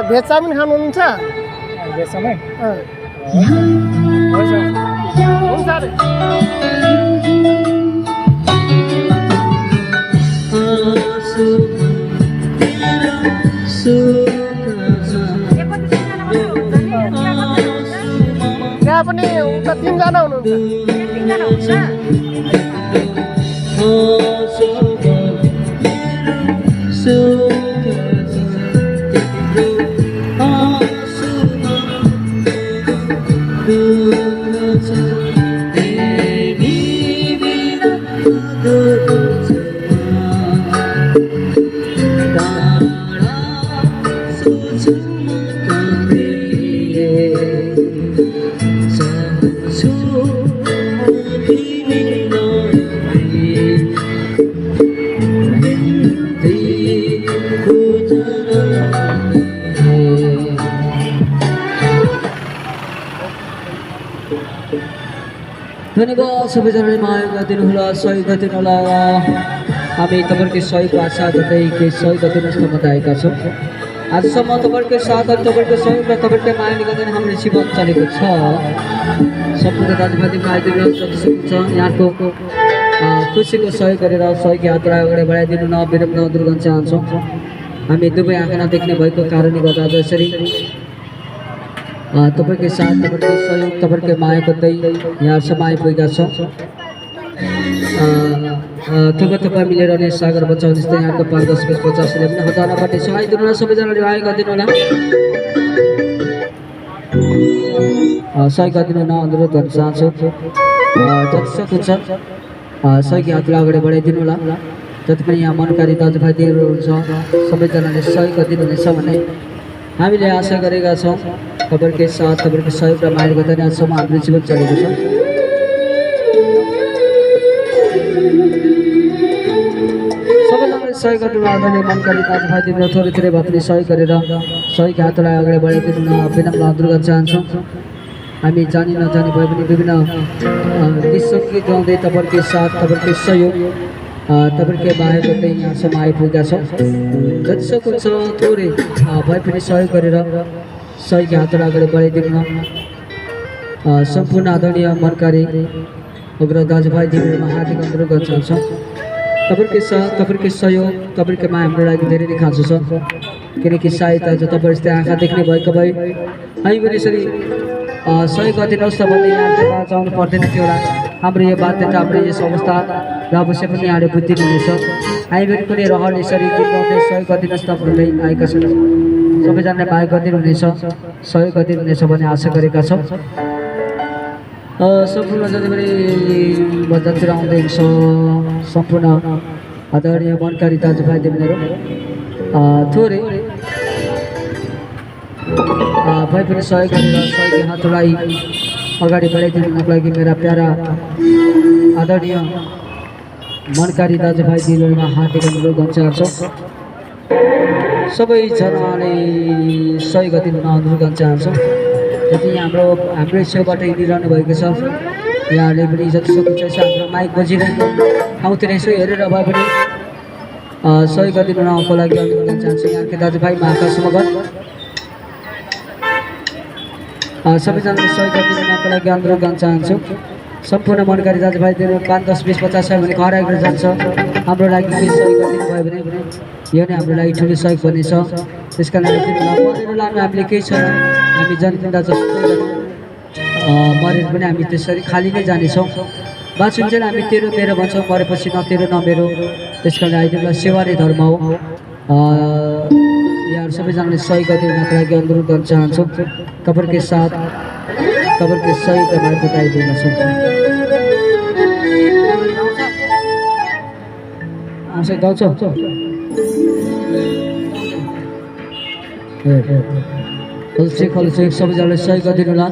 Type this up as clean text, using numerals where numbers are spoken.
Veg chowmein खानुहुन्छ? Veg chowmein हुन्छ अरे। त्यहाँ पनि उता 3 जना हुनुहुन्छ। धन्यवाद सबैजनाले माया गरिदिनुहोला, सहयोग गरिदिनुहोला। हामी तपाईँकै सहयोगको आशा गर्दै केही सहयोग गरिदिनु जस्तो आएका छौँ। आजसम्म तपाईँकै साथ अनि तपाईँकै सहयोग र तपाईँकै मायाले गर्दा हाम्रो जीवन चलेको छ। सम्पूर्ण दाजुभाइमा आइदिनु जति सक्नुहुन्छ यहाँको खुसीको सहयोग गरेर सहयोग यात्रा अगाडि बढाइदिनु न विनम्र अनुरोध गर्न चाहन्छौँ। हामी दुवै आँखा नदेख्ने भएको कारणले गर्दा आज यसरी तपाईँकै साथ तपाईँकै सहयोग तपाईँकै माया गर्दै यहाँसम्म आइपुगेका छौँ। थुप्रो थुप्रो मिलेर नै सागर बचाउने जस्तै यहाँको 5-10 20 50 ले पनि हजारबाट सघाइदिनु होला। सबैजनाले माया गरिदिनु होला, सहयोग गरिदिनु न अनुरोध गर्न चाहन्छु। जति सक्नुहुन्छ सहयोग यात्रा अगाडि बढाइदिनु होला। जति पनि यहाँ मनकारी दाजुभाइहरू हुन्छ सबैजनाले सहयोग गरिदिनु हुनेछ भन्ने हामीले आशा गरेका छौँ। तपाईँकै साथ तपाईँकै सहयोग र माया गर्दा आजसम्म हाम्रो जीवन चलेको छ। सबैजनाले सहयोग गर्नु आदरणीय मनकारी दाजुभाइ दिदीबहिनी थोरै थोरै भए पनि सहयोग गरेर सहयोगको हातलाई अगाडि बढाइदिनु विनम्र अनुरोध गर्न चाहन्छौँ। हामी जानी नजानी भए पनि विभिन्न गीत सङ्गीत गाउँदै तपाईँहरूकै साथ तपाईँहरूकै सहयोग तपाईँहरूकै माया गर्दै यहाँसम्म आइपुगेका छौँ। जति सक्नुहुन्छ थोरै भए पनि सहयोग गरेर सहयोगको हातलाई अगाडि बढाइदिनु सम्पूर्ण आदरणीय मनकारी उग्र दाजुभाइ दिदीबहिनीमा हार्दिक अनुरोध गर्न चाहन्छौँ। तपाईँहरूकै साथ तपाईँहरूकै सहयोग तपाईँहरूकै माया हाम्रो लागि धेरै नै खाँचो छ। किनकि सायद आज तपाईँ यस्तै आँखा देख्ने भएको भए हामी पनि यसरी सहयोग गरिदिनुहोस् न भन्ने यहाँको बात आउनु पर्दैन थियो होला। हाम्रो यो बाध्यता हाम्रो यस अवस्था र अवश्य पनि यहाँले बुझिदिनुहुनेछ। हामी पनि रहर यसरी गीत गाउँदै सहयोग गरिदिनुहोस् न भन्दै आएका छौँ। सबैजनाले माया गरिदिनुहुनेछ सहयोग गरिदिनुहुनेछ भन्ने आशा गरेका छौँ। सम्पूर्ण जति पनि बजारतिर आउँदै छ सम्पूर्ण आदरणीय मनकारी दाजुभाइ दिदीबहिनीहरू थोरै भए पनि सहयोग गरेर सहयोगी हातलाई अगाडि बढाइदिनुको लागि मेरा प्यारा आदरणीय मनकारी दाजुभाइ दिदीबहिनीमा हार्दिक अनुरोध गर्न चाहन्छौँ। सबैजनाले सहयोग गरिदिनु अनुरोध गर्न चाहन्छौँ। जति हाम्रो छेउबाट हिँडिरहनु भएको छ यहाँहरूले पनि जति सक्नुहुन्छ यसो हाम्रो माइक बजिरहेको ठाउँतिर यसो हेरेर भए पनि सहयोग गरिदिनुको लागि अनुरोध गर्न चाहन्छु। यहाँकै दाजुभाइ महाकाश मगर सबैजनाले सहयोग गरिदिनुको लागि अनुरोध गर्न चाहन्छु। सम्पूर्ण मनकारी दाजुभाइ 5, 10, 20, 50 छ भने हराएर जान्छ। हाम्रो लागि केही सहयोग गरिदिनु भयो भने यो नै हाम्रो लागि ठुलो सहयोग बनेछ। त्यसका लागि परेर लानु हामीले केही छैन। हामी जनता जस्तो मरेर पनि हामी त्यसरी खाली नै जानेछौँ। बाँचुन्जेल हामी तेरो मेरो भन्छौँ, मरेपछि न तेरो न मेरो। त्यसका लागि आइदिनुलाई सेवा नै धर्म हो। यहाँ सबैजनाले सहयोग गरिदिनुको लागि अनुरोध गर्न चाहन्छु। तपाईँहरूकै साथ तपाईँहरूकै सहयोग भएको आइदिन सक्छौँ। गाउँछ सबैजनाले सहयोग गरिदिनु होला।